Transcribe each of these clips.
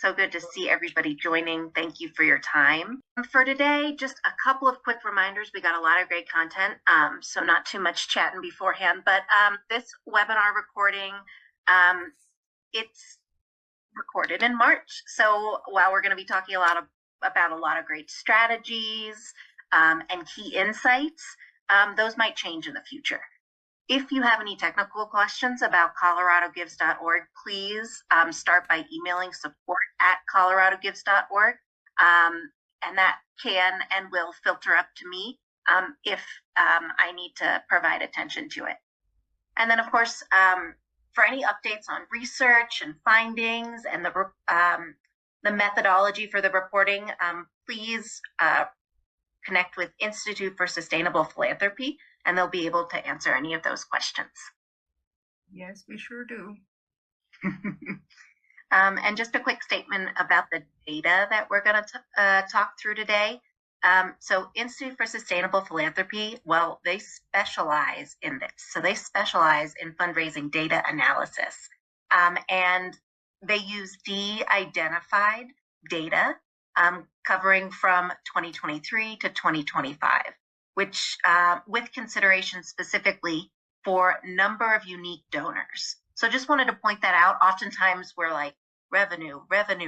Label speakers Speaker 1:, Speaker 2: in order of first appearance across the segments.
Speaker 1: So good to see everybody joining. Thank you for your time. For today, just a couple of quick reminders. We got a lot of great content, so not too much chatting beforehand, but this webinar recording, it's recorded in March. So while we're going to be talking about a lot of great strategies and key insights, those might change in the future. If you have any technical questions about coloradogives.org, please start by emailing support@coloradogives.org, and that can and will filter up to me if I need to provide attention to it. And then, of course, for any updates on research and findings and the methodology for the reporting, please connect with Institute for Sustainable Philanthropy, and they'll be able to answer any of those questions.
Speaker 2: Yes, we sure do.
Speaker 1: And just a quick statement about the data that we're going to talk through today. So Institute for Sustainable Philanthropy, well, they specialize in this. So they specialize in fundraising data analysis. And they use de-identified data covering from 2023 to 2025, which with consideration specifically for number of unique donors. So just wanted to point that out. Oftentimes we're like, revenue,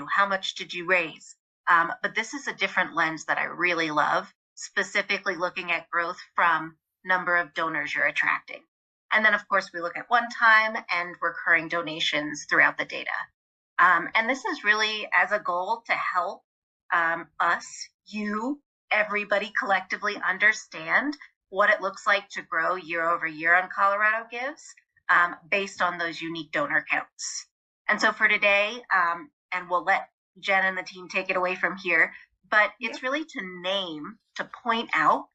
Speaker 1: how much did you raise? But this is a different lens that I really love, specifically looking at growth from number of donors you're attracting. And then, of course, we look at one-time and recurring donations throughout the data. And this is really as a goal to help us, you, everybody collectively understand what it looks like to grow year over year on Colorado Gives based on those unique donor counts. And so for today, and we'll let Jen and the team take it away from here, but it's really to point out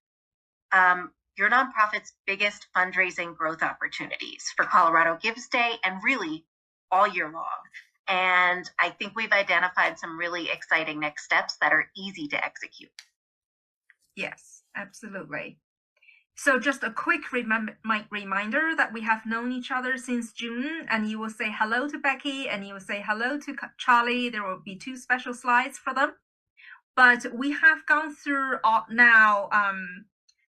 Speaker 1: your nonprofit's biggest fundraising growth opportunities for Colorado Gives Day and really all year long. And I think we've identified some really exciting next steps that are easy to execute.
Speaker 2: Yes, absolutely. So just a quick reminder that we have known each other since June, and you will say hello to Becky and you will say hello to Charlie. There will be 2 special slides for them. But we have gone through now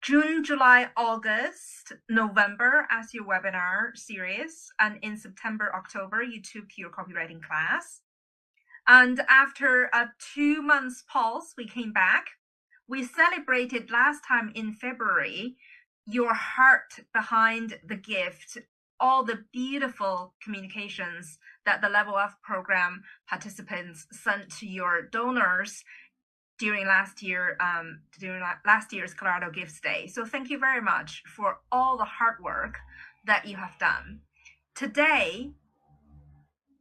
Speaker 2: June, July, August, November as your webinar series, and in September, October, you took your copywriting class. And after a 2 months pause, we came back. We celebrated last time in February your heart behind the gift, all the beautiful communications that the Level Up program participants sent to your donors during last year's Colorado Gives Day. So thank you very much for all the hard work that you have done. Today,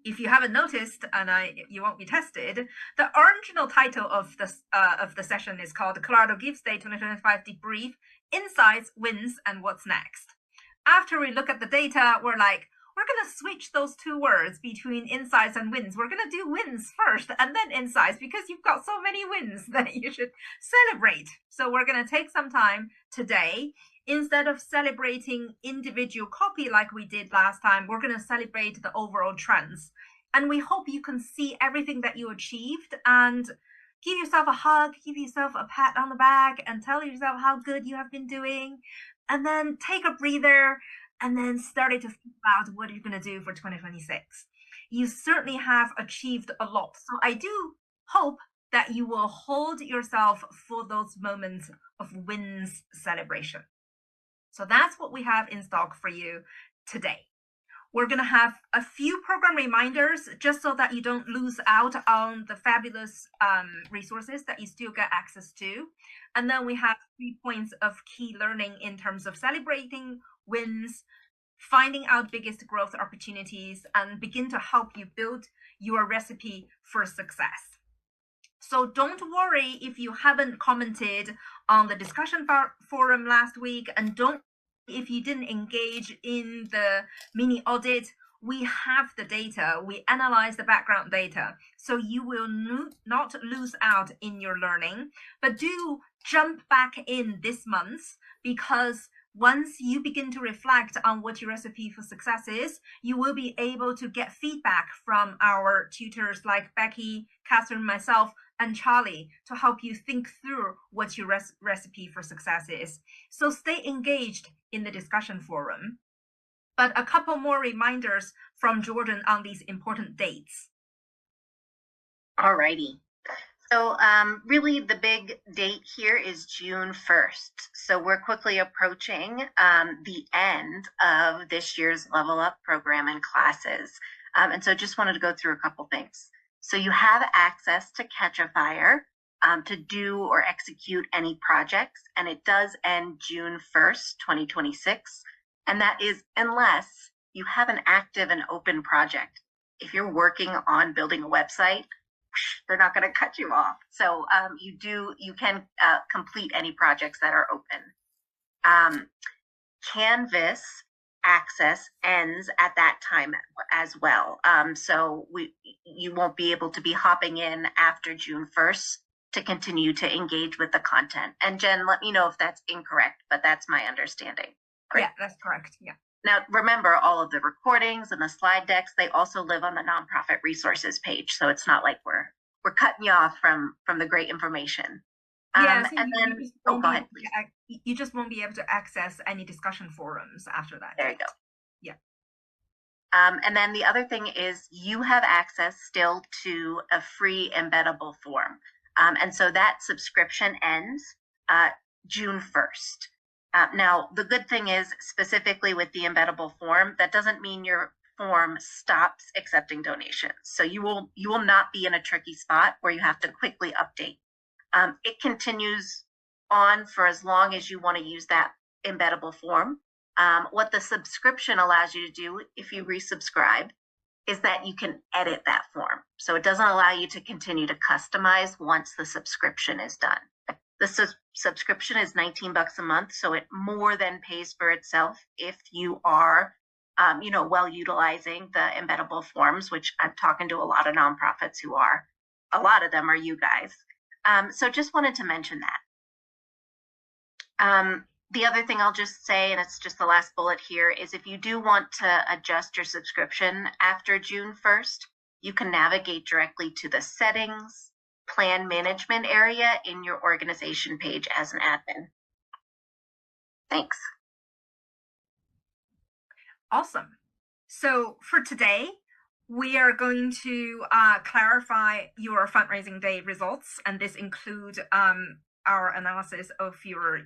Speaker 2: if you haven't noticed, and you won't be tested, the original title of the session is called Colorado Gives Day 2025 Debrief, Insights, Wins, and What's Next. After we look at the data, we're like, we're going to switch those 2 words between insights and wins. We're going to do wins first and then insights because you've got so many wins that you should celebrate. So we're going to take some time today. Instead of celebrating individual copy like we did last time, we're going to celebrate the overall trends. And we hope you can see everything that you achieved and give yourself a hug, give yourself a pat on the back, and tell yourself how good you have been doing. And then take a breather and then started to think about what you're going to do for 2026. You certainly have achieved a lot. So I do hope that you will hold yourself for those moments of wins celebration. So that's what we have in stock for you today. We're going to have a few program reminders just so that you don't lose out on the fabulous resources that you still get access to. And then we have 3 points of key learning in terms of celebrating wins, finding out biggest growth opportunities, and begin to help you build your recipe for success. So don't worry if you haven't commented on the discussion forum last week, and don't if you didn't engage in the mini audit. We have the data, we analyze the background data, so you will not lose out in your learning, but do jump back in this month because once you begin to reflect on what your recipe for success is, you will be able to get feedback from our tutors like Becky, Catherine, myself, and Charlie to help you think through what your recipe for success is. So stay engaged in the discussion forum. But a couple more reminders from Jordan on these important dates.
Speaker 1: All righty. So really the big date here is June 1st. So we're quickly approaching the end of this year's Level Up program and classes. And so just wanted to go through a couple things. So you have access to Catch a Fire to do or execute any projects, and it does end June 1st, 2026. And that is unless you have an active and open project. If you're working on building a website, they're not going to cut you off. So you can complete any projects that are open. Canvas access ends at that time as well. So you won't be able to be hopping in after June 1st to continue to engage with the content. And Jen, let me know if that's incorrect, but that's my understanding.
Speaker 2: Great. Yeah, that's correct. Yeah.
Speaker 1: Now, remember, all of the recordings and the slide decks, they also live on the nonprofit resources page. So it's not like we're cutting you off from the great information.
Speaker 2: Yeah, so
Speaker 1: and then, go ahead, please.
Speaker 2: You just won't be able to access any discussion forums after that.
Speaker 1: There you go.
Speaker 2: Yeah.
Speaker 1: And then the other thing is you have access still to a free embeddable form. And so that subscription ends June 1st. Now, the good thing is, specifically with the embeddable form, that doesn't mean your form stops accepting donations. So you will not be in a tricky spot where you have to quickly update. It continues on for as long as you want to use that embeddable form. What the subscription allows you to do, if you resubscribe, is that you can edit that form. So it doesn't allow you to continue to customize once the subscription is done. The subscription is $19 a month, so it more than pays for itself if you are, well utilizing the embeddable forms, which I'm talking to a lot of nonprofits who are. A lot of them are you guys. So just wanted to mention that. The other thing I'll just say, and it's just the last bullet here, is if you do want to adjust your subscription after June 1st, you can navigate directly to the settings, plan management area in your organization page as an admin. Thanks.
Speaker 2: Awesome. So for today, we are going to clarify your fundraising day results, and this includes our analysis of your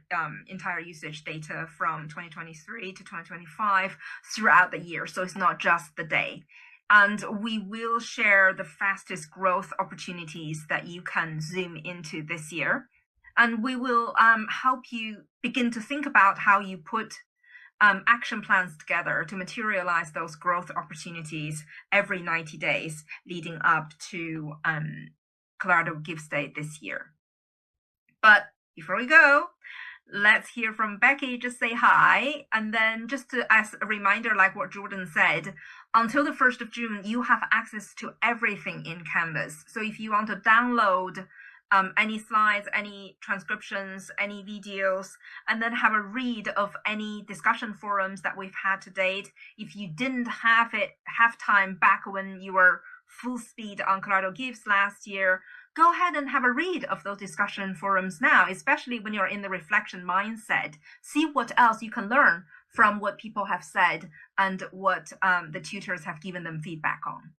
Speaker 2: entire usage data from 2023 to 2025 throughout the year. So it's not just the day. And we will share the fastest growth opportunities that you can zoom into this year. And we will help you begin to think about how you put action plans together to materialize those growth opportunities every 90 days leading up to Colorado Gives Day this year. But before we go, let's hear from Becky. Just say hi. And then just as a reminder, like what Jordan said, until the 1st of June, you have access to everything in Canvas. So if you want to download any slides, any transcriptions, any videos, and then have a read of any discussion forums that we've had to date, if you didn't have time back when you were full speed on Colorado Gives last year, go ahead and have a read of those discussion forums now, especially when you're in the reflection mindset. See what else you can learn from what people have said and what the tutors have given them feedback on.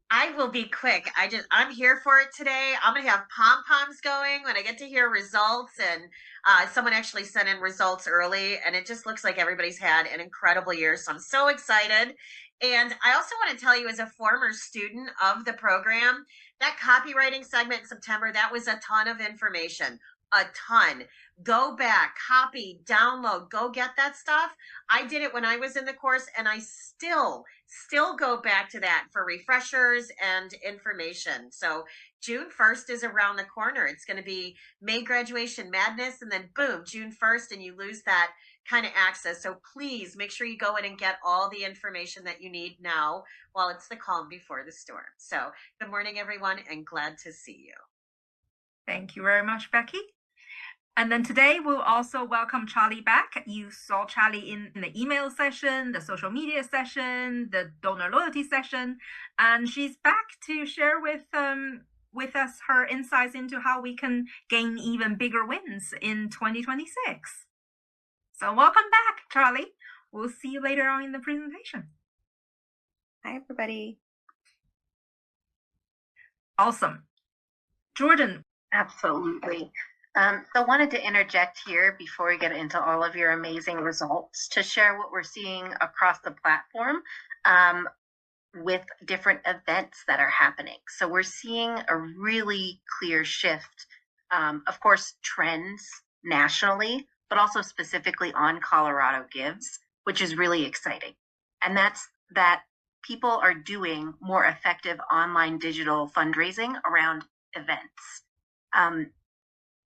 Speaker 3: I will be quick. I'm here for it today. I'm going to have pom-poms going when I get to hear results. And someone actually sent in results early, and it just looks like everybody's had an incredible year. So I'm so excited. And I also want to tell you, as a former student of the program, that copywriting segment in September, that was a ton of information. A ton. Go back, copy, download, go get that stuff. I did it when I was in the course, and I still go back to that for refreshers and information. So June 1st is around the corner. It's going to be May graduation madness, and then boom, June 1st, and you lose that kind of access. So please make sure you go in and get all the information that you need now while it's the calm before the storm. So good morning, everyone, and glad to see you.
Speaker 2: Thank you very much, Becky. And then today we'll also welcome Charlie back. You saw Charlie in the email session, the social media session, the donor loyalty session, and she's back to share with us her insights into how we can gain even bigger wins in 2026. So welcome back, Charlie. We'll see you later on in the presentation.
Speaker 4: Hi, everybody.
Speaker 2: Awesome. Jordan.
Speaker 1: Absolutely. So wanted to interject here before we get into all of your amazing results to share what we're seeing across the platform with different events that are happening. So we're seeing a really clear shift, of course, trends nationally, but also specifically on Colorado Gives, which is really exciting. And that's that people are doing more effective online digital fundraising around events.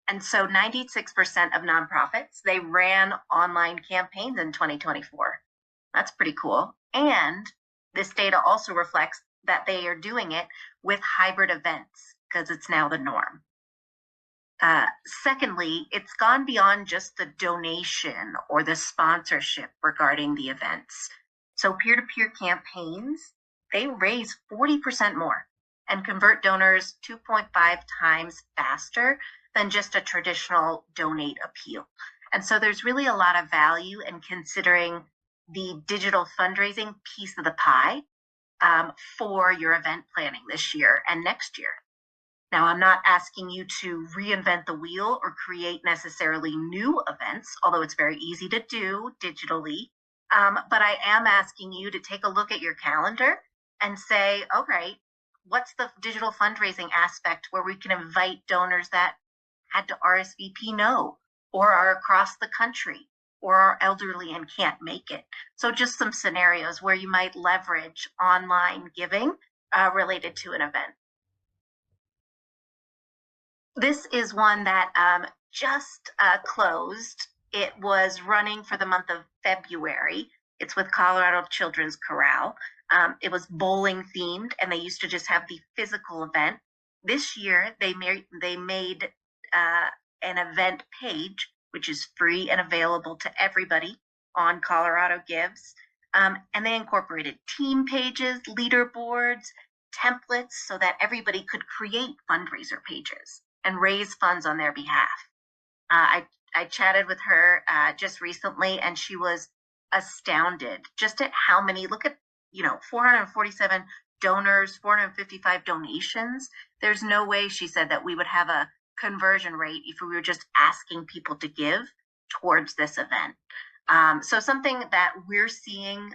Speaker 1: And so 96% of nonprofits, they ran online campaigns in 2024. That's pretty cool. And this data also reflects that they are doing it with hybrid events because it's now the norm. Secondly, it's gone beyond just the donation or the sponsorship regarding the events. So peer-to-peer campaigns, they raise 40% more and convert donors 2.5 times faster than just a traditional donate appeal. And so there's really a lot of value in considering the digital fundraising piece of the pie for your event planning this year and next year. Now, I'm not asking you to reinvent the wheel or create necessarily new events, although it's very easy to do digitally. But I am asking you to take a look at your calendar and say, all right, what's the digital fundraising aspect where we can invite donors that had to RSVP no, or are across the country, or are elderly and can't make it. So just some scenarios where you might leverage online giving related to an event. This is one that just closed. It was running for the month of February. It's with Colorado Children's Chorale. It was bowling themed, and they used to just have the physical event. This year, they made an event page, which is free and available to everybody on Colorado Gives. And they incorporated team pages, leaderboards, templates so that everybody could create fundraiser pages and raise funds on their behalf. I chatted with her just recently, and she was astounded just at how many, look at, 447 donors, 455 donations. There's no way, she said, that we would have a conversion rate if we were just asking people to give towards this event. So something that we're seeing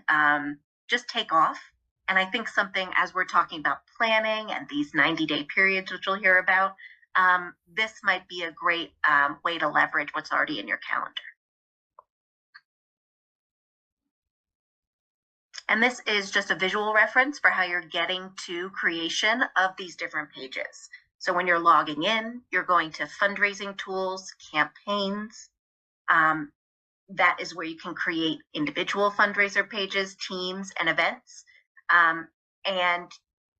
Speaker 1: just take off. And I think something, as we're talking about planning and these 90-day periods, which we'll hear about, this might be a great way to leverage what's already in your calendar. And this is just a visual reference for how you're getting to creation of these different pages. So when you're logging in, you're going to fundraising tools, campaigns. That is where you can create individual fundraiser pages, teams, and events. And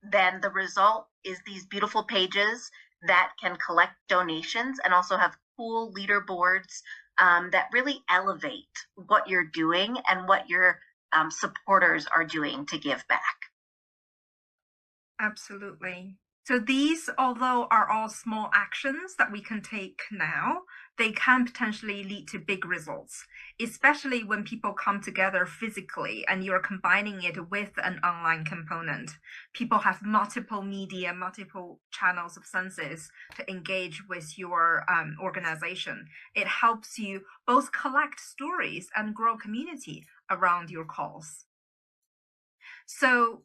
Speaker 1: then the result is these beautiful pages that can collect donations and also have cool leaderboards that really elevate what you're doing and what your supporters are doing to give back.
Speaker 2: Absolutely. So these, although are all small actions that we can take now, they can potentially lead to big results, especially when people come together physically and you're combining it with an online component. People have multiple media, multiple channels of senses to engage with your organization. It helps you both collect stories and grow community around your cause. So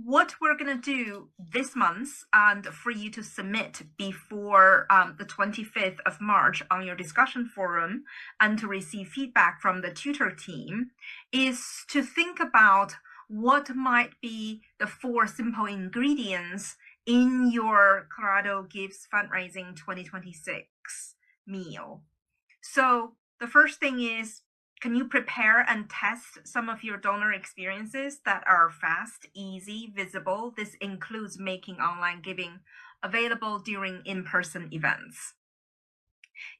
Speaker 2: what we're going to do this month, and for you to submit before the 25th of March on your discussion forum and to receive feedback from the tutor team, is to think about what might be the 4 simple ingredients in your Colorado Gives Fundraising 2026 meal. So the first thing is, can you prepare and test some of your donor experiences that are fast, easy, visible? This includes making online giving available during in-person events.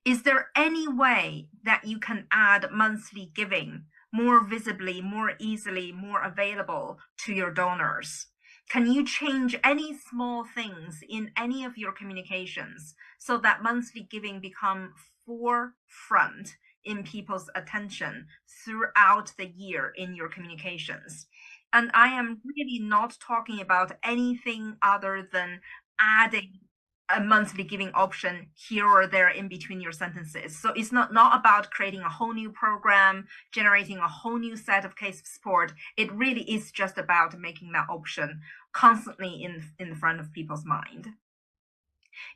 Speaker 2: Is there any way that you can add monthly giving more visibly, more easily, more available to your donors? Can you change any small things in any of your communications so that monthly giving become forefront in people's attention throughout the year in your communications? And I am really not talking about anything other than adding a monthly giving option here or there in between your sentences. So it's not about creating a whole new program, generating a whole new set of case support. It really is just about making that option constantly in the front of people's mind.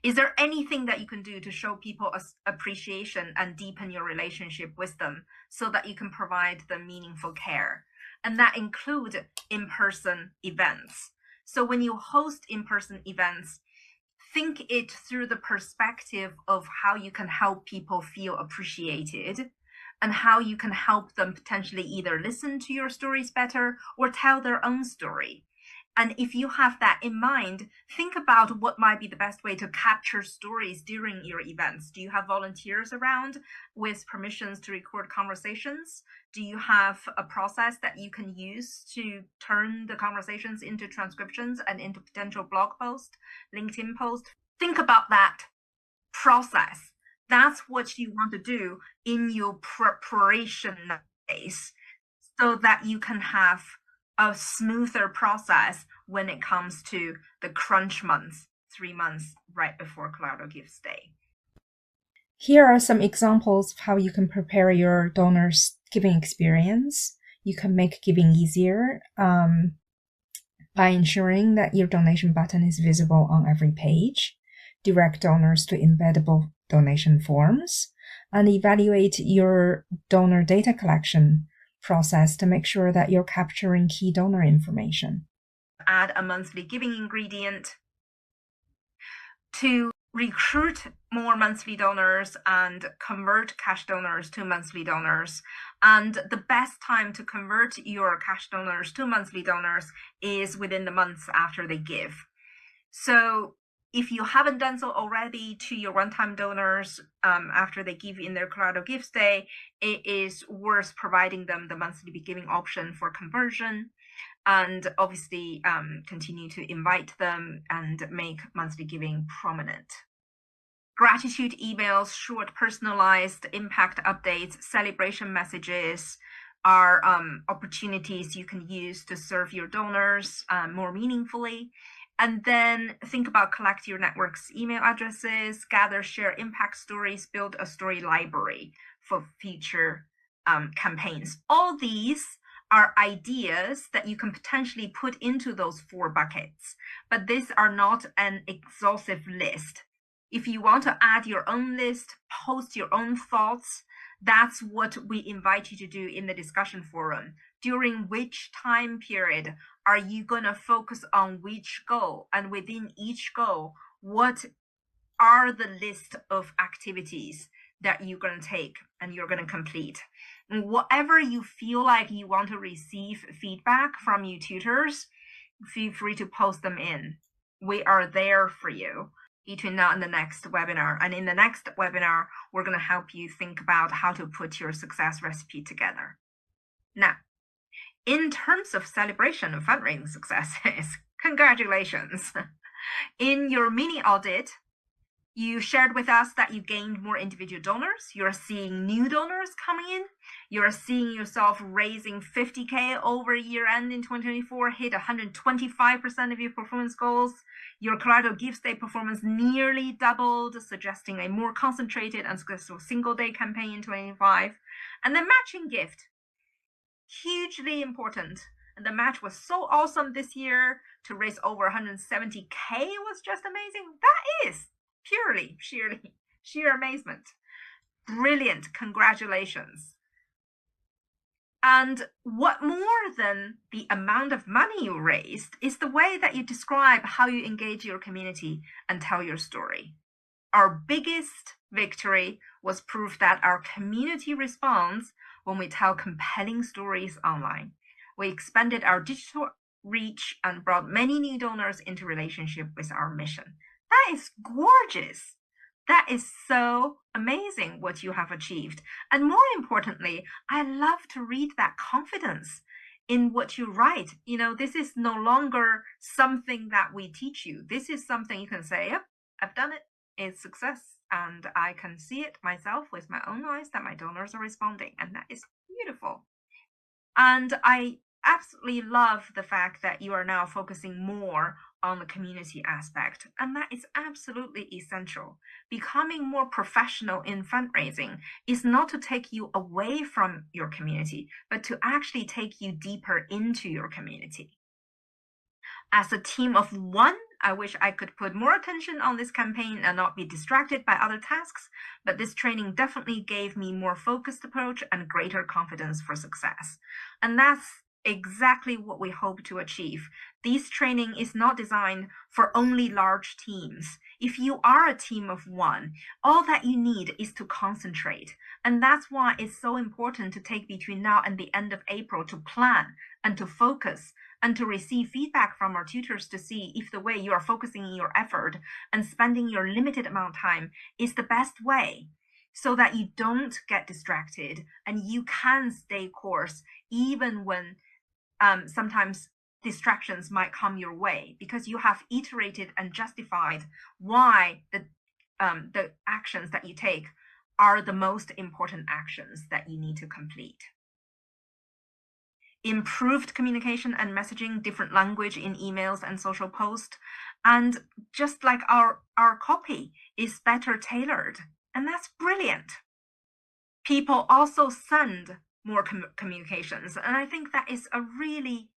Speaker 2: Is there anything that you can do to show people appreciation and deepen your relationship with them so that you can provide them meaningful care? And that includes in-person events. So when you host in-person events, think it through the perspective of how you can help people feel appreciated and how you can help them potentially either listen to your stories better or tell their own story. And if you have that in mind, think about what might be the best way to capture stories during your events. Do you have volunteers around with permissions to record conversations? Do you have a process that you can use to turn the conversations into transcriptions and into potential blog posts, LinkedIn posts? Think about that process. That's what you want to do in your preparation phase so that you can have a smoother process when it comes to the crunch months, 3 months right before Collateral Gifts Day.
Speaker 5: Here are some examples of how you can prepare your donors' giving experience. You can make giving easier by ensuring that your donation button is visible on every page, direct donors to embeddable donation forms, and evaluate your donor data collection process to make sure that you're capturing key donor information.
Speaker 2: Add a monthly giving ingredient to recruit more monthly donors and convert cash donors to monthly donors. And the best time to convert your cash donors to monthly donors is within the months after they give. So if you haven't done so already to your one-time donors after they give in their Collateral Gifts Day, it is worth providing them the monthly giving option for conversion, and obviously continue to invite them and make monthly giving prominent. Gratitude emails, short personalized impact updates, celebration messages are opportunities you can use to serve your donors more meaningfully. And then think about collect your network's email addresses, gather, share impact stories, build a story library for future campaigns. All these are ideas that you can potentially put into those 4 buckets, but these are not an exhaustive list. If you want to add your own list, post your own thoughts, that's what we invite you to do in the discussion forum. During which time period are you going to focus on which goal? And within each goal, what are the list of activities that you're going to take and you're going to complete? And whatever you feel like you want to receive feedback from your tutors, feel free to post them in. We are there for you between now and the next webinar. And in the next webinar, we're going to help you think about how to put your success recipe together. Now, in terms of celebration of fundraising successes, congratulations. In your mini audit, you shared with us that you gained more individual donors. You're seeing new donors coming in. You're seeing yourself raising 50K over year end in 2024, hit 125% of your performance goals. Your Collateral Gifts Day performance nearly doubled, suggesting a more concentrated and successful single day campaign in 2025. And the matching gift, hugely important. And the match was so awesome this year to raise over 170K was just amazing. That is purely, sheer amazement. Brilliant, congratulations. And what more than the amount of money you raised is the way that you describe how you engage your community and tell your story. Our biggest victory was proof that our community responds when we tell compelling stories online. We expanded our digital reach and brought many new donors into relationship with our mission. That is gorgeous. That is so amazing what you have achieved. And more importantly, I love to read that confidence in what you write. You know, this is no longer something that we teach you. This is something you can say, yep, I've done it. It's success. And I can see it myself with my own eyes that my donors are responding. And that is beautiful. And I absolutely love the fact that you are now focusing more on the community aspect. And that is absolutely essential. Becoming more professional in fundraising is not to take you away from your community, but to actually take you deeper into your community. As a team of one, I wish I could put more attention on this campaign and not be distracted by other tasks, but this training definitely gave me more focused approach and greater confidence for success. And that's exactly what we hope to achieve. This training is not designed for only large teams. If you are a team of one, all that you need is to concentrate. And that's why it's so important to take between now and the end of April to plan and to focus and to receive feedback from our tutors to see if the way you are focusing your effort and spending your limited amount of time is the best way, so that you don't get distracted and you can stay course even when sometimes distractions might come your way, because you have iterated and justified why the actions that you take are the most important actions that you need to complete. Improved communication and messaging, different language in emails and social posts. And just like our copy is better tailored. And that's brilliant. People also send more communications. And I think that is a really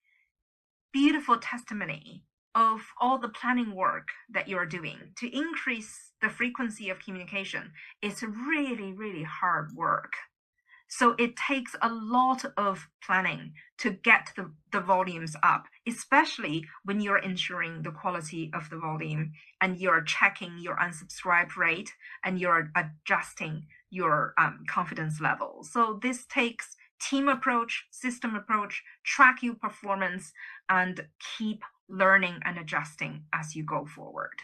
Speaker 2: beautiful testimony of all the planning work that you're doing. To increase the frequency of communication is really, really hard work. So it takes a lot of planning to get the volumes up, especially when you're ensuring the quality of the volume and you're checking your unsubscribe rate and you're adjusting your confidence level. So this takes team approach, system approach, track your performance, and keep learning and adjusting as you go forward.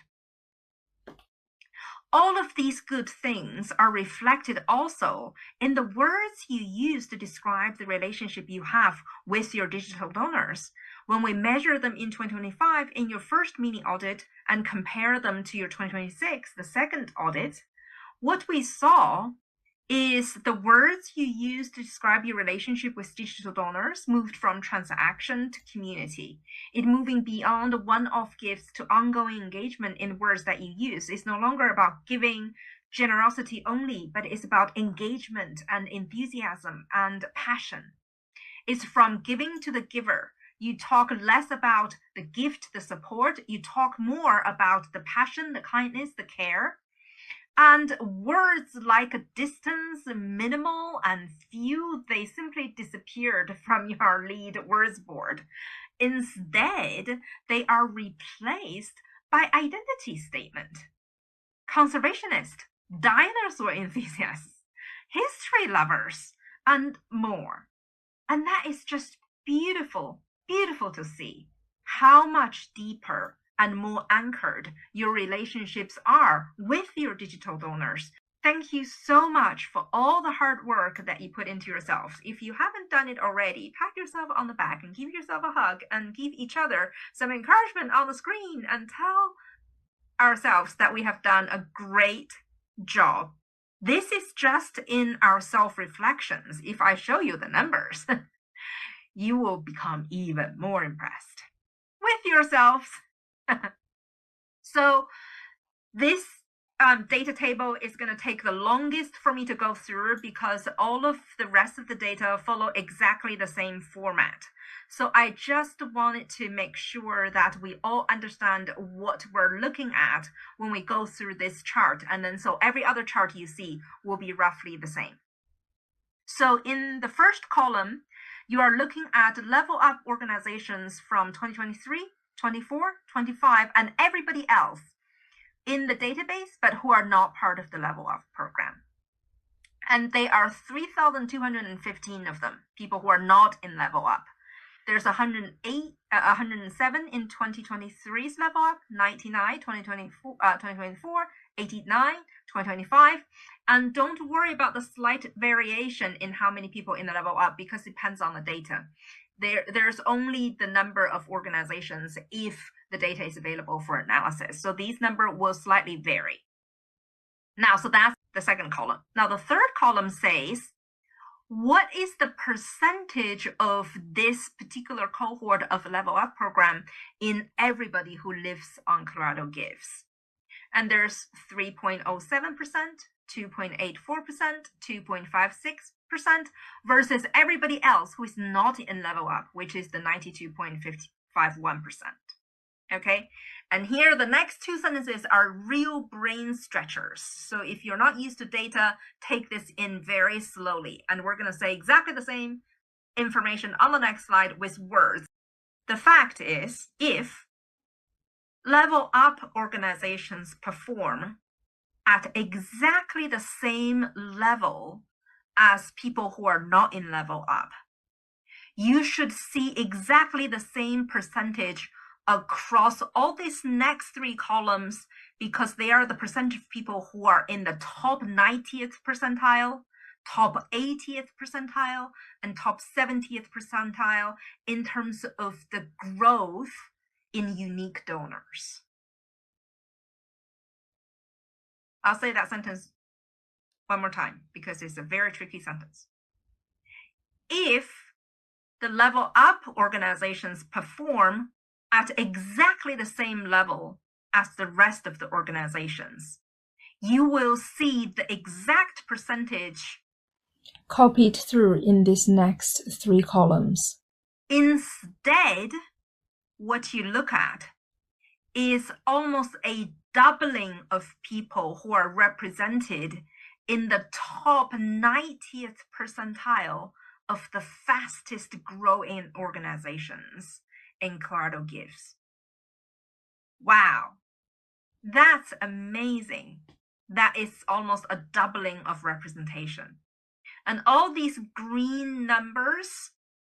Speaker 2: All of these good things are reflected also in the words you use to describe the relationship you have with your digital donors. When we measure them in 2025 in your first mini audit and compare them to your 2026, the second audit, what we saw is the words you use to describe your relationship with digital donors moved from transaction to community. It moving beyond one-off gifts to ongoing engagement in words that you use. It's no longer about giving generosity only, but it's about engagement and enthusiasm and passion. It's from giving to the giver. You talk less about the gift, the support. You talk more about the passion, the kindness, the care. And words like distance, minimal, and few, they simply disappeared from your lead words board. Instead, they are replaced by identity statement, conservationist, dinosaur enthusiasts, history lovers, and more. And that is just beautiful, beautiful to see how much deeper and more anchored your relationships are with your digital donors. Thank you so much for all the hard work that you put into yourselves. If you haven't done it already, pat yourself on the back and give yourself a hug and give each other some encouragement on the screen and tell ourselves that we have done a great job. This is just in our self-reflections. If I show you the numbers, you will become even more impressed with yourselves. So this data table is going to take the longest for me to go through because all of the rest of the data follow exactly the same format. So I just wanted to make sure that we all understand what we're looking at when we go through this chart. And then so every other chart you see will be roughly the same. So in the first column, you are looking at level up organizations from 2023, 24, 25, and everybody else in the database, but who are not part of the Level Up program. And they are 3,215 of them, people who are not in Level Up. There's 107 in 2023's Level Up, 99 2024, 89, 2025. And don't worry about the slight variation in how many people in the level up because it depends on the data. There's only the number of organizations if the data is available for analysis. So these numbers will slightly vary. Now, so that's the second column. Now, the third column says, what is the percentage of this particular cohort of Level Up program in everybody who lives on Colorado Gives? And there's 3.07%, 2.84%, 2.56% versus everybody else who is not in Level Up, which is the 92.51%. Okay, and here the next two sentences are real brain stretchers. So if you're not used to data, take this in very slowly. And we're going to say exactly the same information on the next slide with words. The fact is, if Level Up organizations perform at exactly the same level as people who are not in Level Up, you should see exactly the same percentage across all these next three columns because they are the percentage of people who are in the top 90th percentile, top 80th percentile, and top 70th percentile in terms of the growth in unique donors. I'll say that sentence one more time because it's a very tricky sentence. If the Level Up organizations perform at exactly the same level as the rest of the organizations, you will see the exact percentage
Speaker 5: copied through in these next three columns.
Speaker 2: Instead, what you look at is almost a doubling of people who are represented in the top 90th percentile of the fastest growing organizations in Colorado Gives. Wow, that's amazing. That is almost a doubling of representation. And all these green numbers,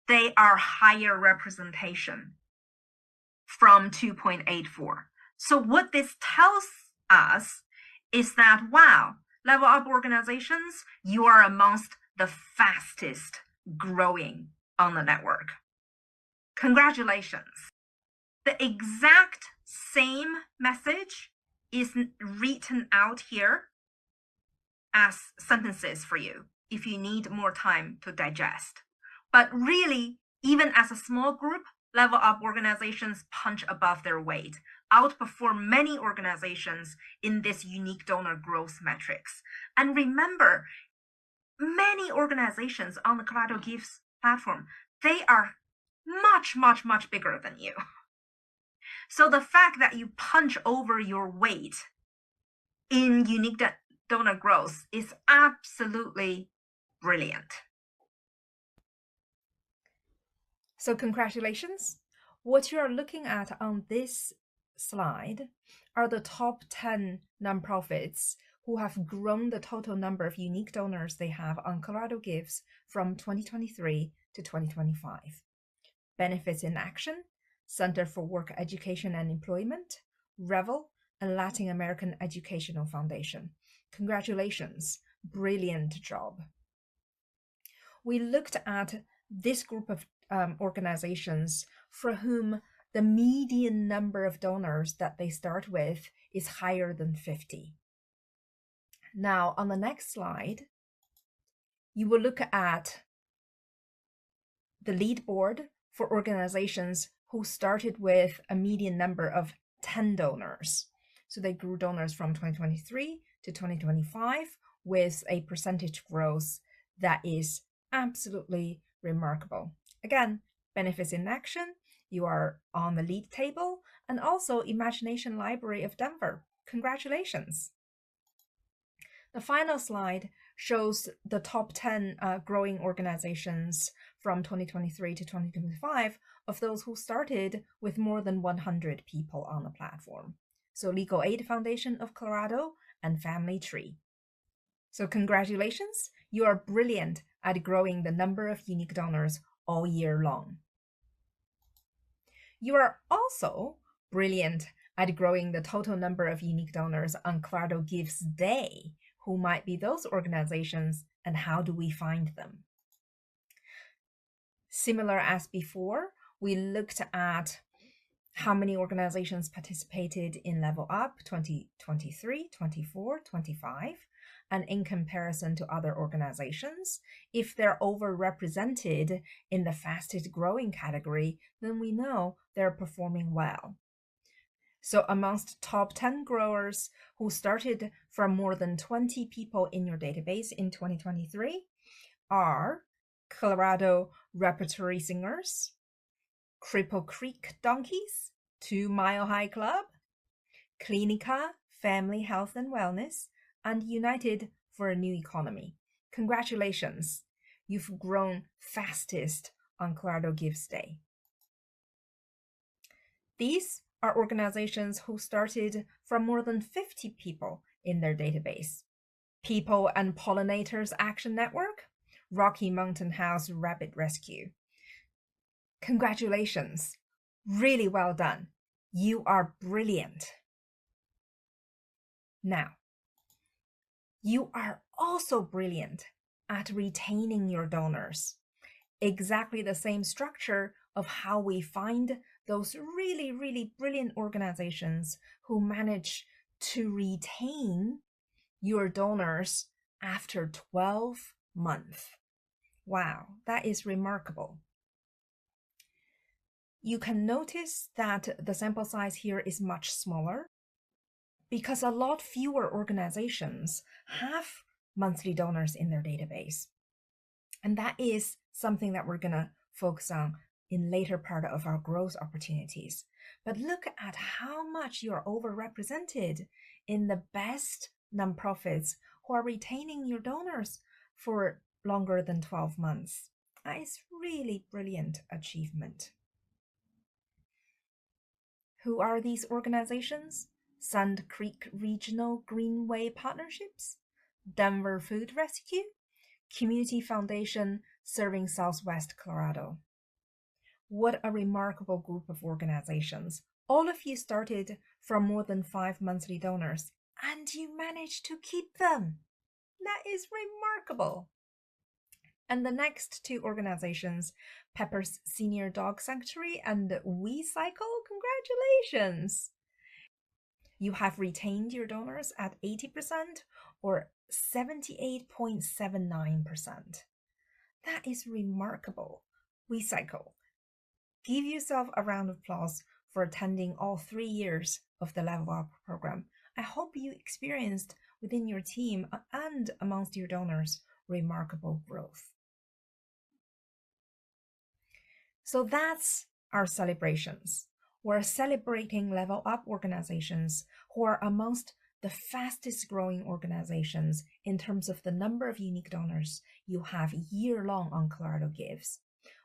Speaker 2: they are higher representation from 2.84. So what this tells us is that, wow, Level Up organizations, you are amongst the fastest growing on the network. Congratulations. The exact same message is written out here as sentences for you if you need more time to digest. But really, even as a small group, Level Up organizations punch above their weight, outperform many organizations in this unique donor growth metrics. And remember, many organizations on the Colorado Gives platform, they are much, much, much bigger than you. So the fact that you punch over your weight in unique donor growth is absolutely brilliant.
Speaker 5: So congratulations. What you are looking at on this slide are the top 10 nonprofits who have grown the total number of unique donors they have on Colorado Gives from 2023 to 2025. Benefits in Action, Center for Work Education and Employment, Revel, and Latin American Educational Foundation. Congratulations, brilliant job. We looked at this group of organizations for whom the median number of donors that they start with is higher than 50. Now, on the next slide, you will look at the lead board for organizations who started with a median number of 10 donors. So they grew donors from 2023 to 2025 with a percentage growth that is absolutely remarkable. Again, Benefits in Action, you are on the lead table, and also Imagination Library of Denver. Congratulations. The final slide shows the top 10 growing organizations from 2023 to 2025 of those who started with more than 100 people on the platform. So Legal Aid Foundation of Colorado and Family Tree. So congratulations, you are brilliant at growing the number of unique donors all year long. You are also brilliant at growing the total number of unique donors on Colorado Gives Day. Who might be those organizations and how do we find them? Similar as before, we looked at how many organizations participated in Level Up 2023, 24, 25, and in comparison to other organizations. If they're overrepresented in the fastest growing category, then we know they're performing well. So amongst top 10 growers who started from more than 20 people in your database in 2023 are Colorado Repertory Singers, Cripple Creek Donkeys, 2 Mile High Club, Clinica Family Health and Wellness, and United for a New Economy. Congratulations, you've grown fastest on Colorado Gives Day. These are organizations who started from more than 50 people in their database. People and Pollinators Action Network, Rocky Mountain House Rabbit Rescue. Congratulations, really well done. You are brilliant. Now, you are also brilliant at retaining your donors. Exactly the same structure of how we find those really, really brilliant organizations who manage to retain your donors after 12 months. Wow, that is remarkable. You can notice that the sample size here is much smaller because a lot fewer organizations have monthly donors in their database. And that is something that we're going to focus on in later part of our growth opportunities. But look at how much you're overrepresented in the best nonprofits who are retaining your donors for longer than 12 months. That is really brilliant achievement. Who are these organizations? Sand Creek Regional Greenway Partnerships, Denver Food Rescue, Community Foundation serving Southwest Colorado. What a remarkable group of organizations. All of you started from more than 5 monthly donors, and you managed to keep them. That is remarkable. And the next 2 organizations, Pepper's Senior Dog Sanctuary and We Cycle, congratulations! You have retained your donors at 80% or 78.79%. That is remarkable. We Cycle. Give yourself a round of applause for attending all 3 years of the Level Up program. I hope you experienced within your team and amongst your donors remarkable growth. So that's our celebrations. We're celebrating Level Up organizations who are amongst the fastest growing organizations in terms of the number of unique donors you have year-long on Colorado Gives.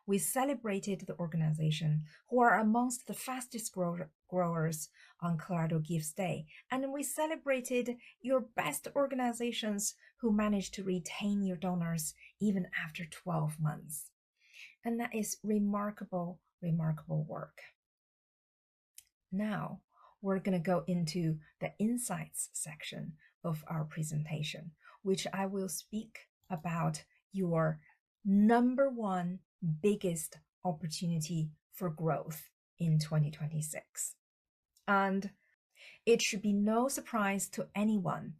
Speaker 5: We celebrated the organization who are amongst the fastest growers on Colorado Gives Day. And we celebrated your best organizations who managed to retain your donors even after 12 months. And that is remarkable, remarkable work. Now, we're going to go into the insights section of our presentation, which I will speak about your number 1 biggest opportunity for growth in 2026. And it should be no surprise to anyone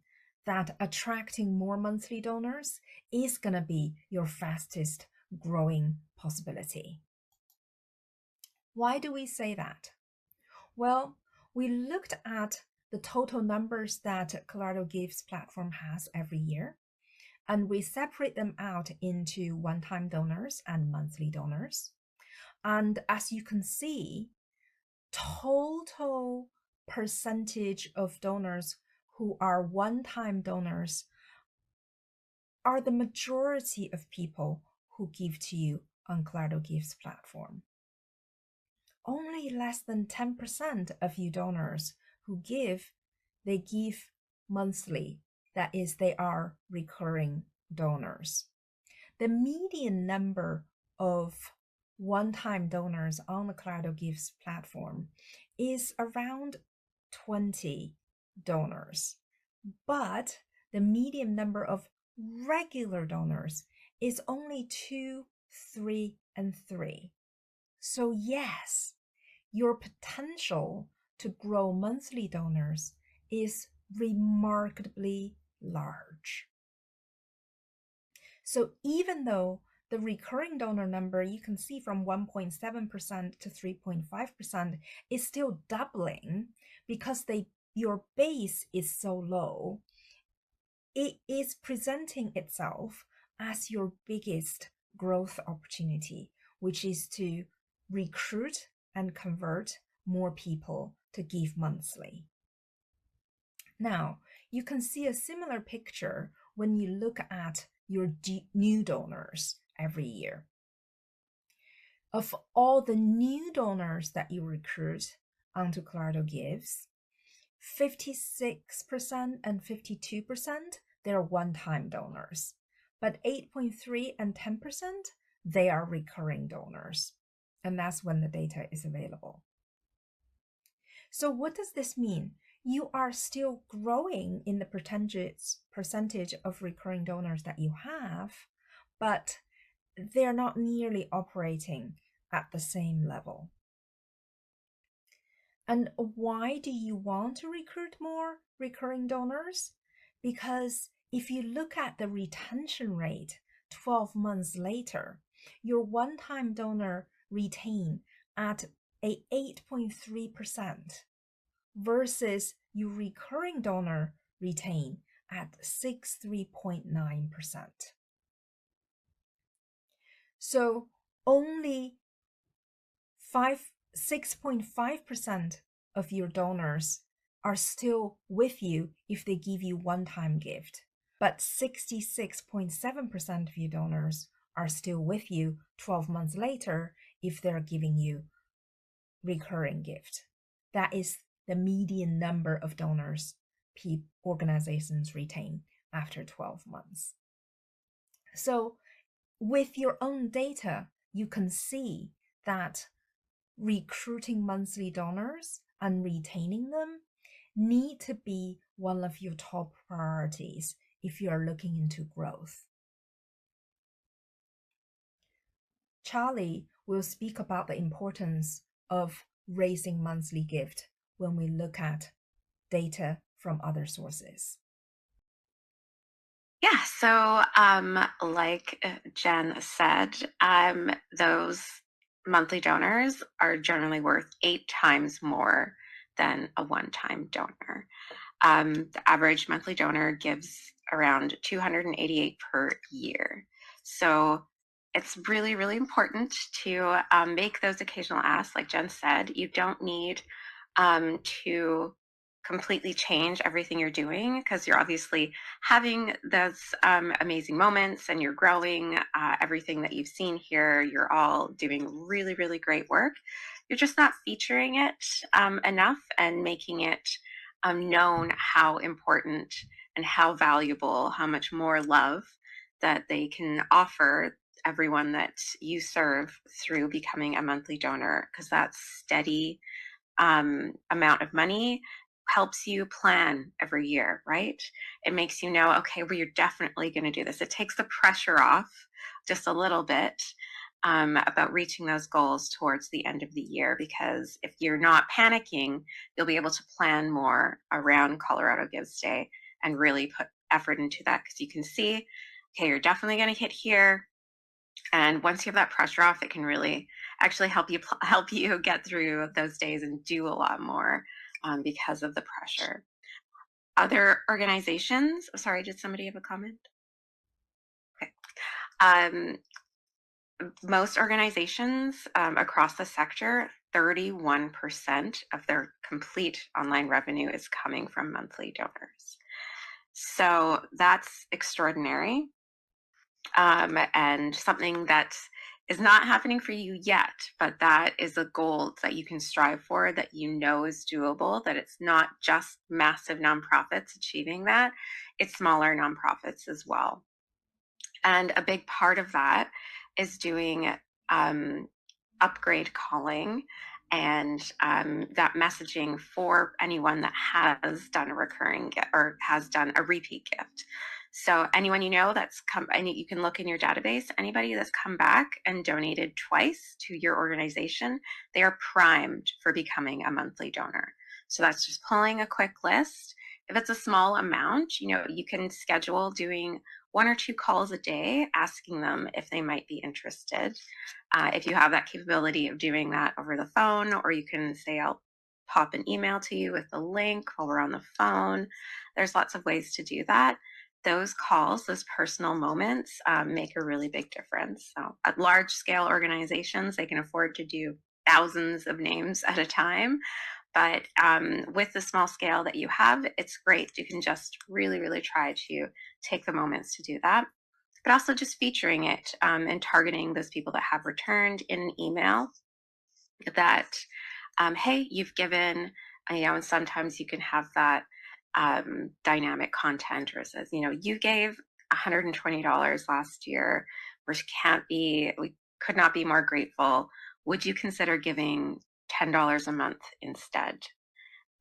Speaker 5: that attracting more monthly donors is going to be your fastest growing possibility. Why do we say that? Well, we looked at the total numbers that Colorado Gives platform has every year, and we separate them out into one-time donors and monthly donors. And as you can see, total percentage of donors who are one-time donors are the majority of people who give to you on Colorado Gives platform. Only less than 10% of you donors who give, they give monthly. That is, they are recurring donors. The median number of one-time donors on the Colorado Gives platform is around 20 donors, but the median number of regular donors is only 2, 3, and 3. So yes, your potential to grow monthly donors is remarkably large. So even though the recurring donor number you can see from 1.7% to 3.5% is still doubling because your base is so low, it is presenting itself as your biggest growth opportunity, which is to recruit and convert more people to give monthly. Now, you can see a similar picture when you look at your new donors every year. Of all the new donors that you recruit onto Clardo Gives, 56% and 52%, they're one-time donors. But 8.3 and 10%, they are recurring donors. And that's when the data is available. So what does this mean? You are still growing in the percentage of recurring donors that you have, but they're not nearly operating at the same level. And why do you want to recruit more recurring donors? Because if you look at the retention rate 12 months later, your one-time donor retain at a 8.3% versus your recurring donor retain at 63.9%. So only 6.5% of your donors are still with you if they give you one-time gift, but 66.7% of your donors are still with you 12 months later if they're giving you recurring gift. That is the median number of donors organizations retain after 12 months. So with your own data, you can see that recruiting monthly donors and retaining them need to be one of your top priorities if you are looking into growth. Charlie will speak about the importance of raising monthly gift when we look at data from other sources.
Speaker 1: Yeah, so like Jen said, those monthly donors are generally worth 8 times more than a one-time donor. The average monthly donor gives around 288 per year. So it's really, really important to make those occasional asks. Like Jen said, you don't need to completely change everything you're doing because you're obviously having those amazing moments and you're growing. Everything that you've seen here, you're all doing really, really great work. You're just not featuring it enough and making it known how important and how valuable, how much more love that they can offer everyone that you serve through becoming a monthly donor, because that steady amount of money helps you plan every year, right? It makes you know, okay, well, you're definitely going to do this. It takes the pressure off just a little bit about reaching those goals towards the end of the year, because if you're not panicking, you'll be able to plan more around Colorado Gives Day and really put effort into that, because you can see, okay, you're definitely going to hit here. And once you have that pressure off, it can really actually help you get through those days and do a lot more because of the pressure. Other organizations, sorry, did somebody have a comment? Okay. Most organizations across the sector, 31% of their complete online revenue is coming from monthly donors. So that's extraordinary. And something that is not happening for you yet, but that is a goal that you can strive for, that you know is doable, that it's not just massive nonprofits achieving that, it's smaller nonprofits as well. And a big part of that is doing upgrade calling
Speaker 6: and that messaging for anyone that has done a recurring gift or has done a repeat gift. So anyone you know that's come, and you can look in your database, anybody that's come back and donated twice to your organization, they are primed for becoming a monthly donor. So that's just pulling a quick list. If it's a small amount, you can schedule doing 1 or 2 calls a day, asking them if they might be interested. If you have that capability of doing that over the phone, or you can say, I'll pop an email to you with the link while we're on the phone. There's lots of ways to do that. Those calls, those personal moments, make a really big difference. So at large scale organizations, they can afford to do thousands of names at a time. But with the small scale that you have, it's great. You can just really, really try to take the moments to do that. But also just featuring it and targeting those people that have returned in an email that, hey, you've given, and sometimes you can have that dynamic content where it says, you gave $120 last year, which we could not be more grateful. Would you consider giving $10 a month instead?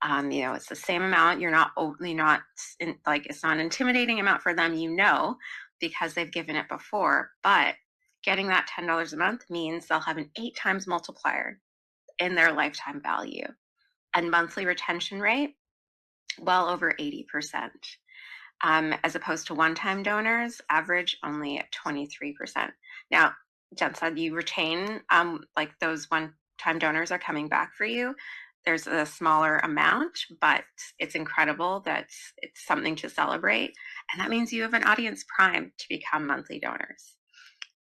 Speaker 6: It's the same amount. You're not it's not an intimidating amount for them, because they've given it before, but getting that $10 a month means they'll have an 8 times multiplier in their lifetime value, and monthly retention rate, well over 80%. As opposed to one-time donors, average only at 23%. Now, Jen said you retain, those one-time donors are coming back for you. There's a smaller amount, but it's incredible that it's something to celebrate. And that means you have an audience primed to become monthly donors.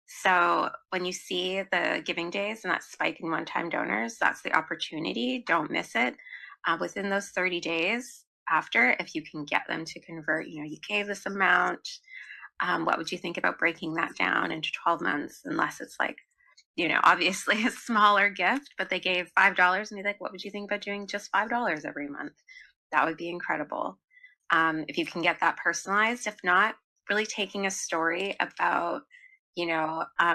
Speaker 6: So when you see the giving days and that spike in one-time donors, that's the opportunity. Don't miss it. Within those 30 days after, if you can get them to convert, you gave this amount, what would you think about breaking that down into 12 months? Unless it's obviously a smaller gift, but they gave $5 and you're like, what would you think about doing just $5 every month? That would be incredible. If you can get that personalized. If not, really taking a story about,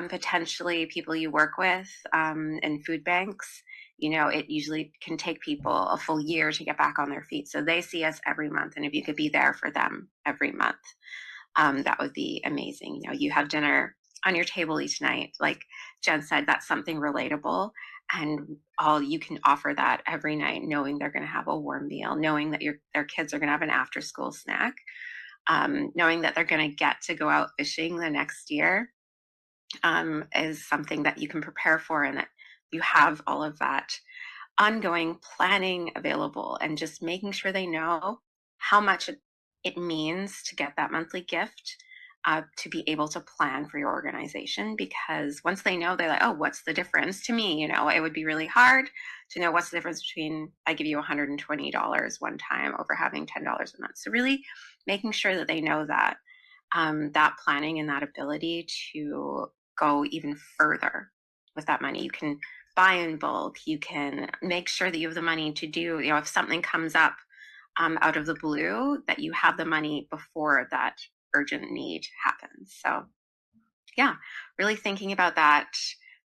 Speaker 6: potentially people you work with in food banks. It usually can take people a full year to get back on their feet. So they see us every month. And if you could be there for them every month, that would be amazing. You have dinner on your table each night. Like Jen said, that's something relatable. And you can offer that every night, knowing they're going to have a warm meal, knowing that their kids are going to have an after school snack, knowing that they're going to get to go out fishing the next year, is something that you can prepare for, and that you have all of that ongoing planning available, and just making sure they know how much it means to get that monthly gift, to be able to plan for your organization. Because once they know, they're like, oh, what's the difference to me? It would be really hard to know what's the difference between I give you $120 one time over having $10 a month. So really making sure that they know that, that planning and that ability to go even further with that money. You can buy in bulk. You can make sure that you have the money to do, if something comes up out of the blue, that you have the money before that urgent need happens. So yeah, really thinking about that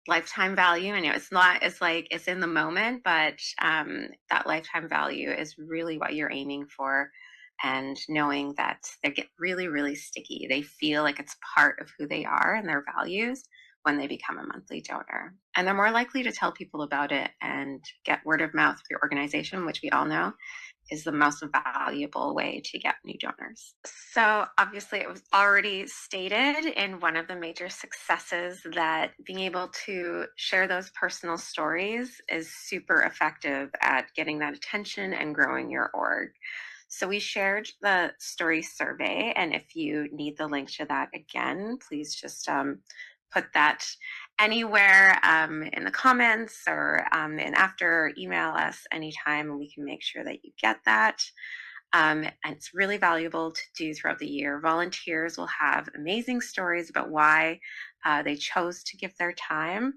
Speaker 6: lifetime value. I know it's in the moment, but that lifetime value is really what you're aiming for. And knowing that they get really, really sticky. They feel like it's part of who they are and their values when they become a monthly donor. And they're more likely to tell people about it and get word of mouth for your organization, which we all know is the most valuable way to get new donors. So obviously it was already stated in one of the major successes that being able to share those personal stories is super effective at getting that attention and growing your org. So we shared the story survey, and if you need the link to that again, please just put that anywhere in the comments, or and after, email us anytime, and we can make sure that you get that. And it's really valuable to do throughout the year. Volunteers will have amazing stories about why they chose to give their time.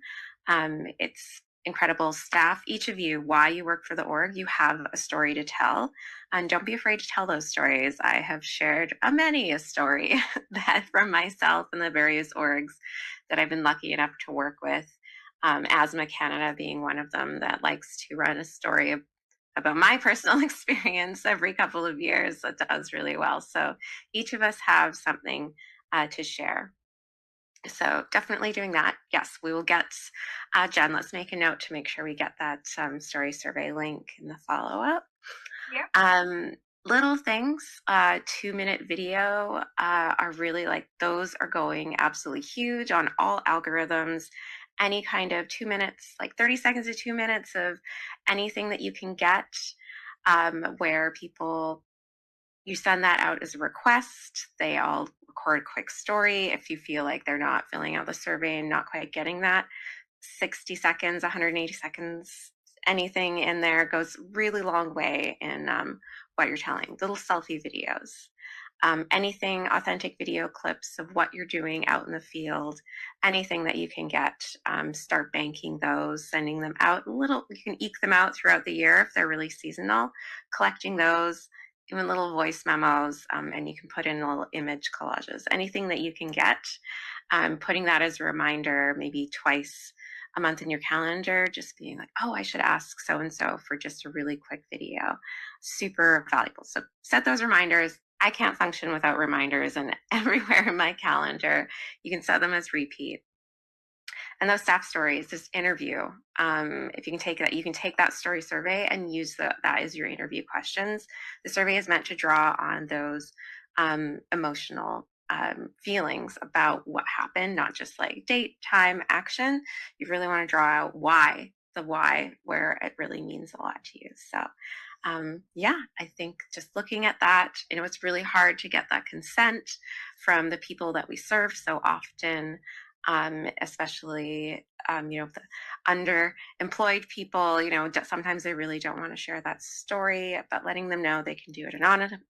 Speaker 6: It's incredible staff, each of you, why you work for the org. You have a story to tell, and don't be afraid to tell those stories. I have shared many a story that from myself and the various orgs that I've been lucky enough to work with. Asthma Canada being one of them that likes to run a story about my personal experience every couple of years that does really well. So each of us have something to share. So definitely doing that. Yes, we will get, Jen, let's make a note to make sure we get that story survey link in the follow-up.
Speaker 2: Yeah.
Speaker 6: Little things, 2-minute video are really like, those are going absolutely huge on all algorithms. Any kind of 2 minutes, like 30 seconds to 2 minutes of anything that you can get, where people, you send that out as a request. They all record a quick story. If you feel like they're not filling out the survey and not quite getting that, 60 seconds, 180 seconds, anything in there goes really long way in what you're telling. Little selfie videos, anything, authentic video clips of what you're doing out in the field, anything that you can get, start banking those, sending them out. Little, you can eke them out throughout the year if they're really seasonal, collecting those, even little voice memos, and you can put in little image collages, anything that you can get, putting that as a reminder, maybe twice a month in your calendar, just being like, oh, I should ask so-and-so for just a really quick video. Super valuable. So set those reminders. I can't function without reminders, and everywhere in my calendar, you can set them as repeat. And those staff stories, just interview. If you can take that, you can take that story survey and use that as your interview questions. The survey is meant to draw on those emotional feelings about what happened, not just like date, time, action. You really want to draw out why, the why, where it really means a lot to you. So yeah, I think just looking at that, it's really hard to get that consent from the people that we serve so often, especially, the underemployed people, sometimes they really don't want to share that story, but letting them know they can do it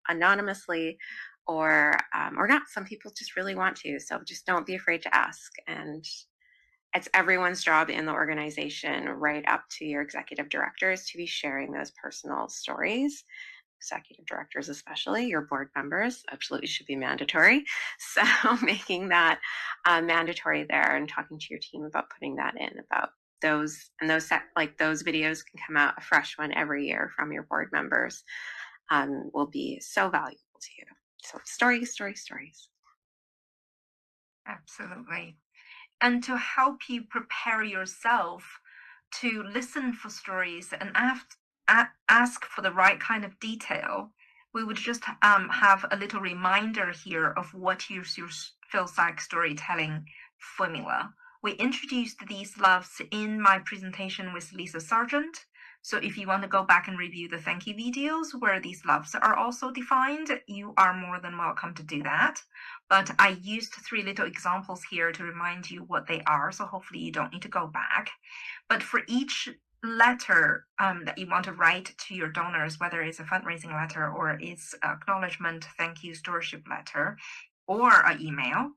Speaker 6: anonymously, or not. Some people just really want to, so just don't be afraid to ask. And it's everyone's job in the organization, right up to your executive directors, to be sharing those personal stories. Executive directors, especially your board members, absolutely should be mandatory. So making that mandatory there, and talking to your team about putting that in, about those, and those videos can come out, a fresh one every year from your board members, will be so valuable to you. So stories, stories, stories.
Speaker 2: Absolutely. And to help you prepare yourself to listen for stories and ask for the right kind of detail, we would just have a little reminder here of what your feels like storytelling formula. We introduced these loves in my presentation with Lisa Sargent. So if you want to go back and review the thank you videos where these loves are also defined, you are more than welcome to do that. But I used 3 little examples here to remind you what they are, so hopefully you don't need to go back. But for each letter that you want to write to your donors, whether it's a fundraising letter or it's acknowledgement, thank you, stewardship letter, or an email,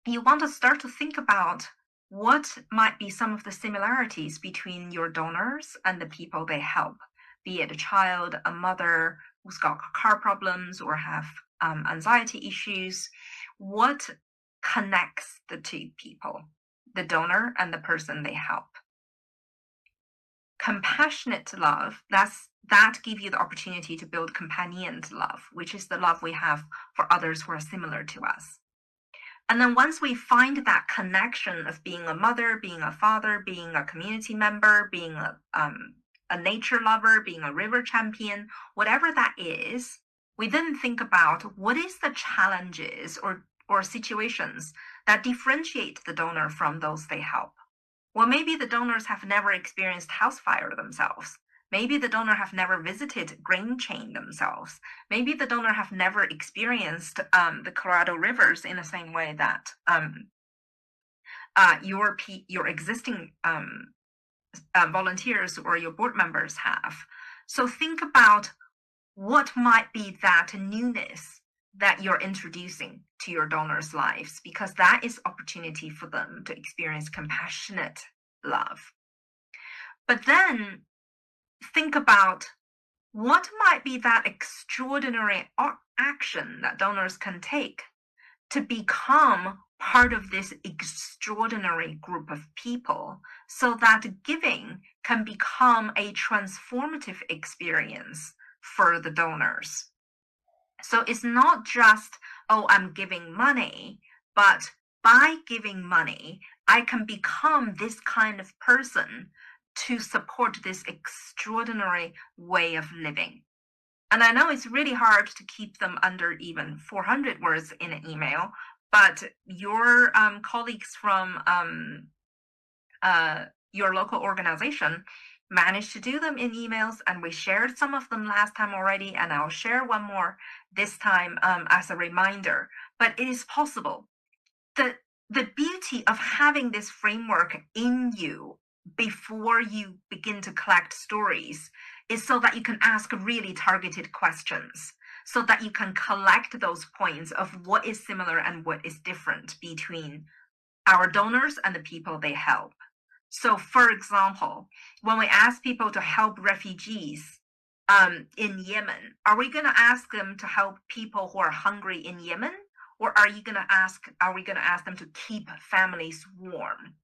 Speaker 2: you want to start to think about what might be some of the similarities between your donors and the people they help, be it a child, a mother who's got car problems or have anxiety issues. What connects the 2 people, the donor and the person they help? Compassionate love, that gives you the opportunity to build companioned love, which is the love we have for others who are similar to us. And then once we find that connection of being a mother, being a father, being a community member, being a nature lover, being a river champion, whatever that is, we then think about what is the challenges or situations that differentiate the donor from those they help. Well, maybe the donors have never experienced house fire themselves. Maybe the donor have never visited grain chain themselves. Maybe the donor have never experienced the Colorado rivers in the same way that your existing volunteers or your board members have. So think about what might be that newness that you're introducing to your donors' lives, because that is opportunity for them to experience compassionate love. But then think about what might be that extraordinary action that donors can take to become part of this extraordinary group of people so that giving can become a transformative experience for the donors. So it's not just, oh, I'm giving money, but by giving money, I can become this kind of person to support this extraordinary way of living. And I know it's really hard to keep them under even 400 words in an email, but your colleagues from your local organization managed to do them in emails, and we shared some of them last time already, and I'll share one more this time as a reminder. But it is possible. The beauty of having this framework in you before you begin to collect stories is so that you can ask really targeted questions, so that you can collect those points of what is similar and what is different between our donors and the people they help. So, for example, when we ask people to help refugees in Yemen, are we going to ask them to help people who are hungry in Yemen? Or are we going to ask them to keep families warm?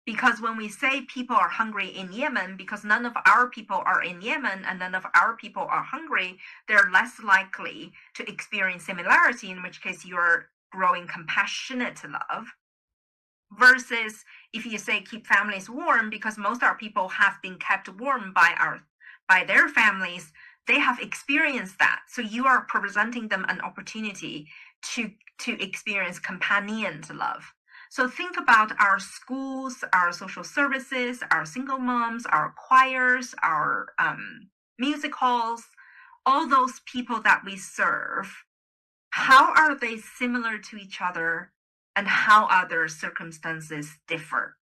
Speaker 2: Because when we say people are hungry in Yemen, because none of our people are in Yemen and none of our people are hungry, they're less likely to experience similarity, in which case you're growing compassionate love. Versus if you say keep families warm, because most of our people have been kept warm by their families, they have experienced that. So you are presenting them an opportunity to experience companioned love. So think about our schools, our social services, our single moms, our choirs, our music halls, all those people that we serve. How are they similar to each other, and how other circumstances differ?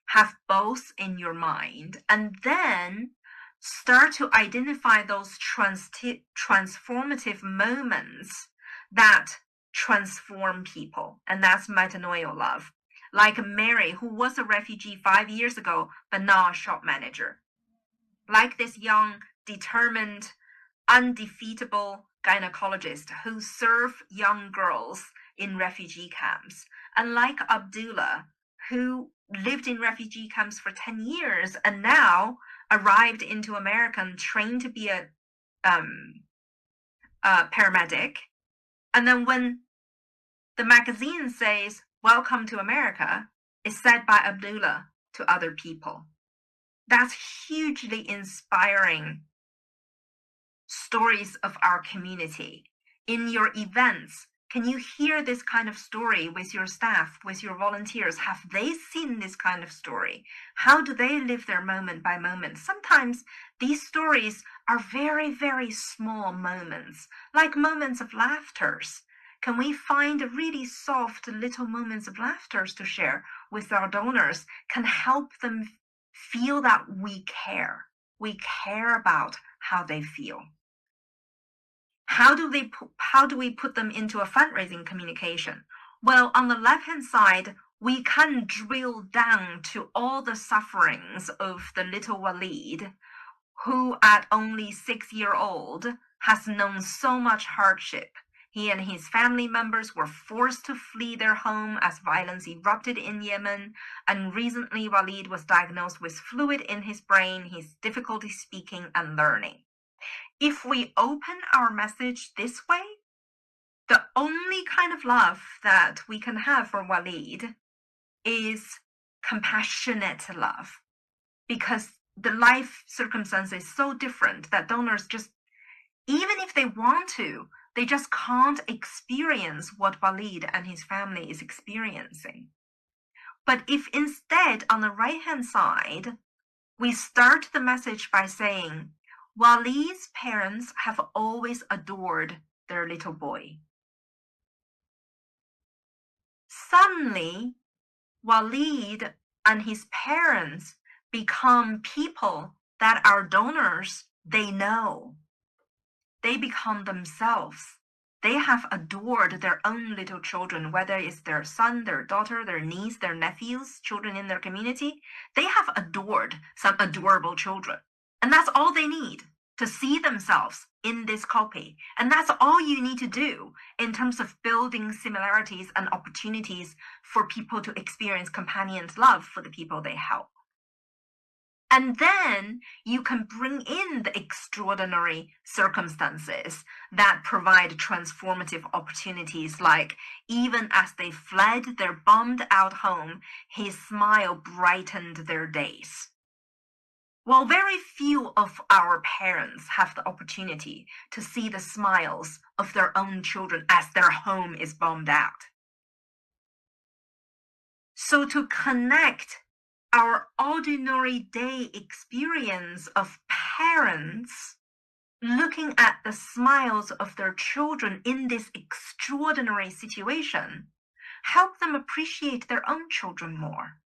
Speaker 2: Have both in your mind, and then start to identify those transformative moments that transform people. And that's metanoia love. Like Mary, who was a refugee 5 years ago, but now a shop manager. Like this young, determined, undefeatable gynecologist who served young girls in refugee camps. And like Abdullah, who lived in refugee camps for 10 years and now arrived into America and trained to be a paramedic. And then when the magazine says, "Welcome to America," it's said by Abdullah to other people. That's hugely inspiring stories of our community. In your events, can you hear this kind of story with your staff, with your volunteers? Have they seen this kind of story? How do they live their moment by moment? Sometimes these stories are very, very small moments, like moments of laughters. Can we find really soft little moments of laughters to share with our donors? Can help them feel that we care. We care about how they feel. How do we put them into a fundraising communication? Well, on the left-hand side, we can drill down to all the sufferings of the little Walid, who at only 6 years old has known so much hardship. He and his family members were forced to flee their home as violence erupted in Yemen, and recently Walid was diagnosed with fluid in his brain, his difficulty speaking and learning. If we open our message this way, the only kind of love that we can have for Walid is compassionate love, because the life circumstance is so different that donors just, even if they want to, they just can't experience what Walid and his family is experiencing. But if instead, on the right-hand side, we start the message by saying, Walid's parents have always adored their little boy. Suddenly, Walid and his parents become people that our donors, they know. They become themselves. They have adored their own little children, whether it's their son, their daughter, their niece, their nephews, children in their community. They have adored some adorable children. And that's all they need to see themselves in this copy. And that's all you need to do in terms of building similarities and opportunities for people to experience companion's love for the people they help. And then you can bring in the extraordinary circumstances that provide transformative opportunities, like even as they fled their bombed out home, his smile brightened their days. While very few of our parents have the opportunity to see the smiles of their own children as their home is bombed out. So to connect our ordinary day experience of parents looking at the smiles of their children in this extraordinary situation, help them appreciate their own children more,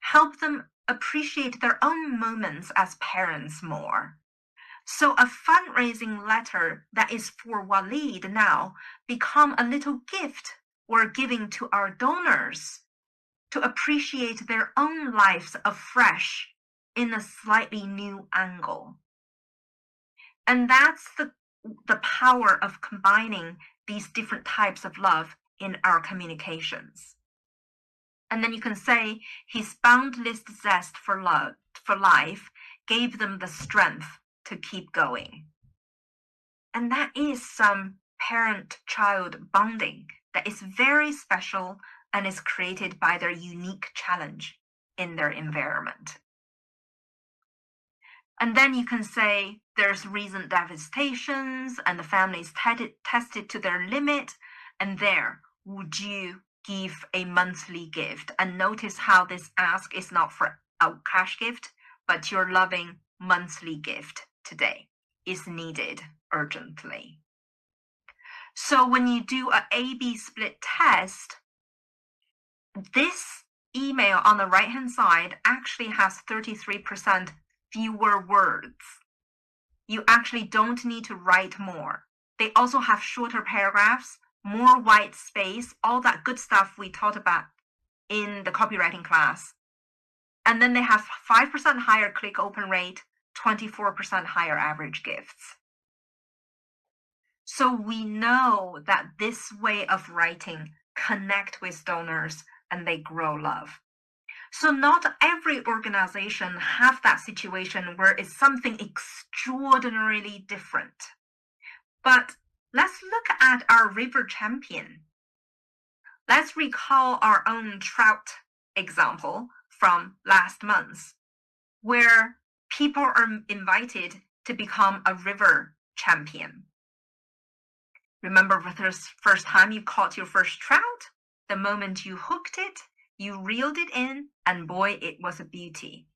Speaker 2: help them appreciate their own moments as parents more. So a fundraising letter that is for Walid now become a little gift we're giving to our donors to appreciate their own lives afresh in a slightly new angle. And that's the power of combining these different types of love in our communications. And then you can say his boundless zest for life gave them the strength to keep going. And that is some parent-child bonding that is very special and is created by their unique challenge in their environment. And then you can say there's recent devastations and the family is tested to their limit, and there, would you give a monthly gift? And notice how this ask is not for a cash gift, but your loving monthly gift today is needed urgently. So when you do a A-B split test, this email on the right-hand side actually has 33% fewer words. You actually don't need to write more. They also have shorter paragraphs, more white space, all that good stuff we talked about in the copywriting class. And then they have 5% higher click open rate, 24% higher average gifts. So we know that this way of writing connect with donors and they grow love. So not every organization have that situation where it's something extraordinarily different. But let's look at our river champion. Let's recall our own trout example from last month, where people are invited to become a river champion. Remember the first time you caught your first trout? The moment you hooked it, you reeled it in, and boy, it was a beauty.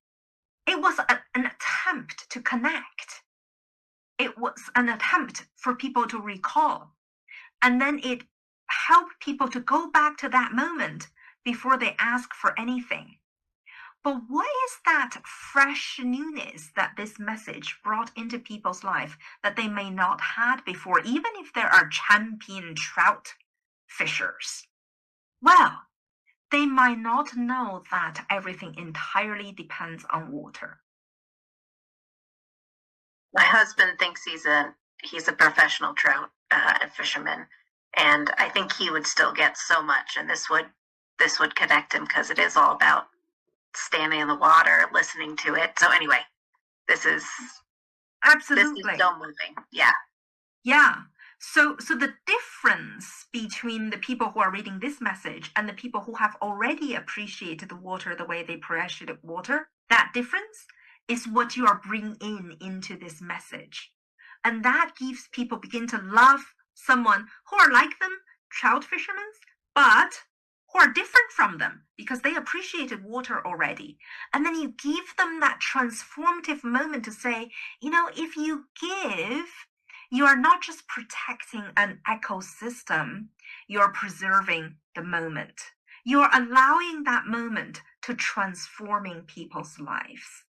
Speaker 2: It was an attempt to connect. It was an attempt for people to recall. And then it helped people to go back to that moment before they ask for anything. But what is that fresh newness that this message brought into people's life that they may not had before, even if there are champion trout fishers? Well, they might not know that everything entirely depends on water.
Speaker 1: My husband thinks he's a professional trout fisherman, and I think he would still get so much, and this would connect him because it is all about standing in the water, listening to it. So anyway, this is
Speaker 2: absolutely
Speaker 1: so moving. Yeah.
Speaker 2: Yeah. So the difference between the people who are reading this message and the people who have already appreciated the water the way they appreciate water, that difference is what you are bringing into this message. And that gives people begin to love someone who are like them, trout fishermen, but who are different from them because they appreciated water already. And then you give them that transformative moment to say, if you give, you are not just protecting an ecosystem, you're preserving the moment. You're allowing that moment to transforming people's lives.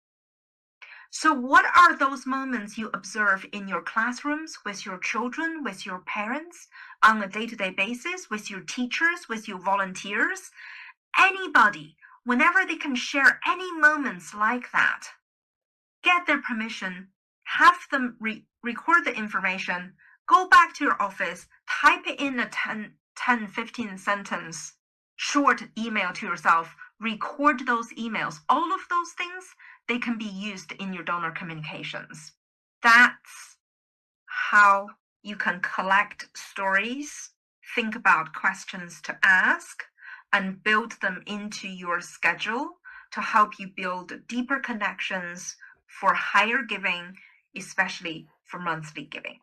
Speaker 2: So what are those moments you observe in your classrooms, with your children, with your parents, on a day-to-day basis, with your teachers, with your volunteers? Anybody, whenever they can share any moments like that, get their permission have them record the information, go back to your office, type it in a 10, 15 sentence short email to yourself, record those emails. All of those things, they can be used in your donor communications. That's how you can collect stories, think about questions to ask, and build them into your schedule to help you build deeper connections for higher giving, especially for monthly giving.